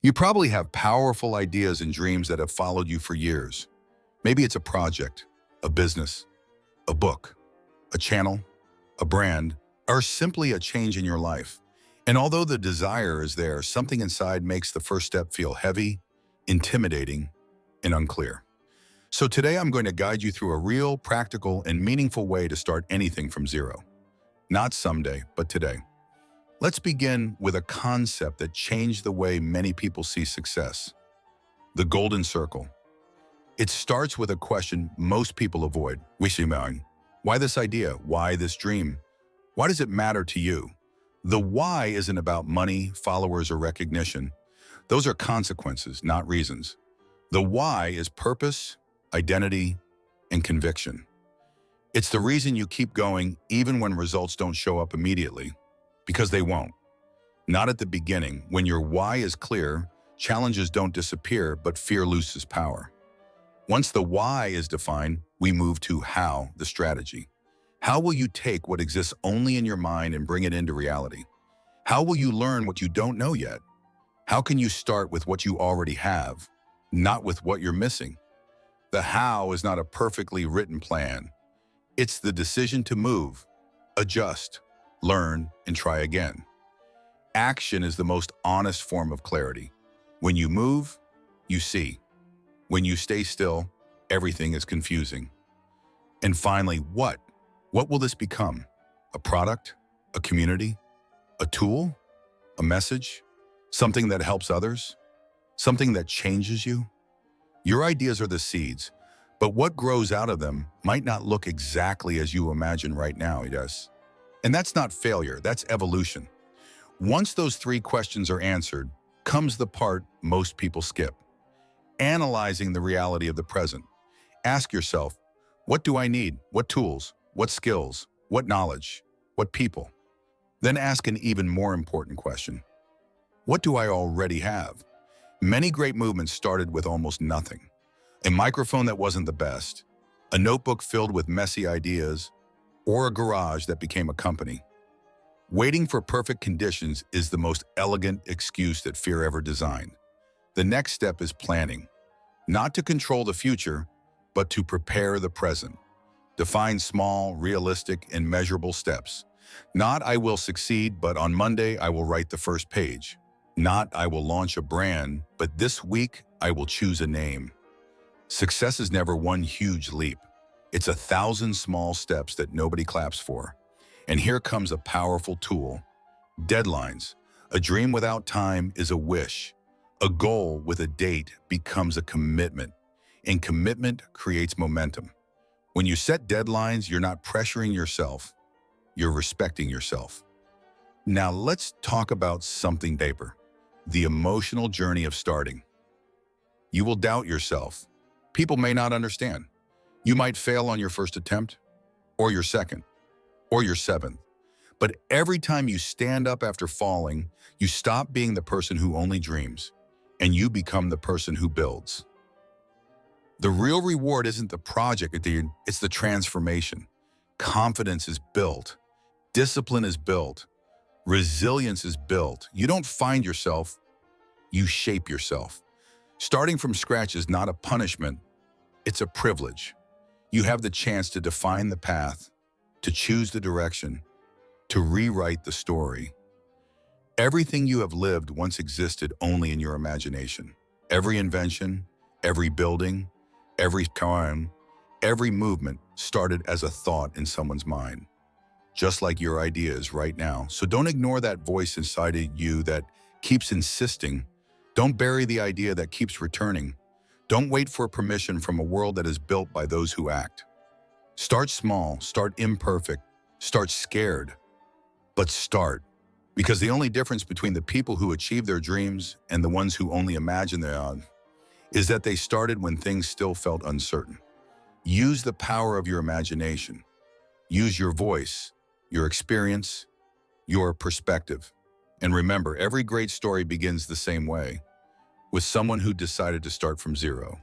You probably have powerful ideas and dreams that have followed you for years. Maybe it's a project, a business, a book, a channel, a brand, or simply a change in your life. And although the desire is there, something inside makes the first step feel heavy, intimidating, and unclear. So today I'm going to guide you through a real, practical, and meaningful way to start anything from zero. Not someday, but today. Let's begin with a concept that changed the way many people see success: the golden circle. It starts with a question most people avoid. Why this idea? Why this dream? Why does it matter to you? The why isn't about money, followers, or recognition. Those are consequences, not reasons. The why is purpose, identity, and conviction. It's the reason you keep going even when results don't show up immediately, because they won't. Not at the beginning. When your why is clear, challenges don't disappear, but fear loses power. Once the why is defined, we move to how, the strategy. How will you take what exists only in your mind and bring it into reality? How will you learn what you don't know yet? How can you start with what you already have, not with what you're missing? The how is not a perfectly written plan. It's the decision to move, adjust, learn, and try again. Action is the most honest form of clarity. When you move, you see. When you stay still, everything is confusing. And finally, what? What will this become? A product? A community? A tool? A message? Something that helps others? Something that changes you? Your ideas are the seeds, but what grows out of them might not look exactly as you imagine right now, yes? And that's not failure, that's evolution. Once those three questions are answered, comes the part most people skip: analyzing the reality of the present. Ask yourself, what do I need? What tools? What skills? What knowledge? What people? Then ask an even more important question: what do I already have? Many great movements started with almost nothing. A microphone that wasn't the best, a notebook filled with messy ideas, or a garage that became a company. Waiting for perfect conditions is the most elegant excuse that fear ever designed. The next step is planning, not to control the future, but to prepare the present. Define small, realistic, and measurable steps. Not "I will succeed, but on Monday I will write the first page." Not "I will launch a brand, but this week I will choose a name." Success is never one huge leap. It's 1,000 small steps that nobody claps for. And here comes a powerful tool: deadlines. A dream without time is a wish. A goal with a date becomes a commitment, and commitment creates momentum. When you set deadlines, you're not pressuring yourself, you're respecting yourself. Now let's talk about something deeper: the emotional journey of starting. You will doubt yourself. People may not understand. You might fail on your first attempt, or your second, or your seventh. But every time you stand up after falling, you stop being the person who only dreams, and you become the person who builds. The real reward isn't the project, it's the transformation. Confidence is built. Discipline is built. Resilience is built. You don't find yourself, you shape yourself. Starting from scratch is not a punishment, it's a privilege. You have the chance to define the path, to choose the direction, to rewrite the story. Everything you have lived once existed only in your imagination. Every invention, every building, every crime, every movement started as a thought in someone's mind, just like your ideas right now. So don't ignore that voice inside of you that keeps insisting. Don't bury the idea that keeps returning. Don't wait for permission from a world that is built by those who act. Start small, start imperfect, start scared, but start. Because the only difference between the people who achieve their dreams and the ones who only imagine they are is that they started when things still felt uncertain. Use the power of your imagination. Use your voice, your experience, your perspective. And remember, every great story begins the same way, with someone who decided to start from zero.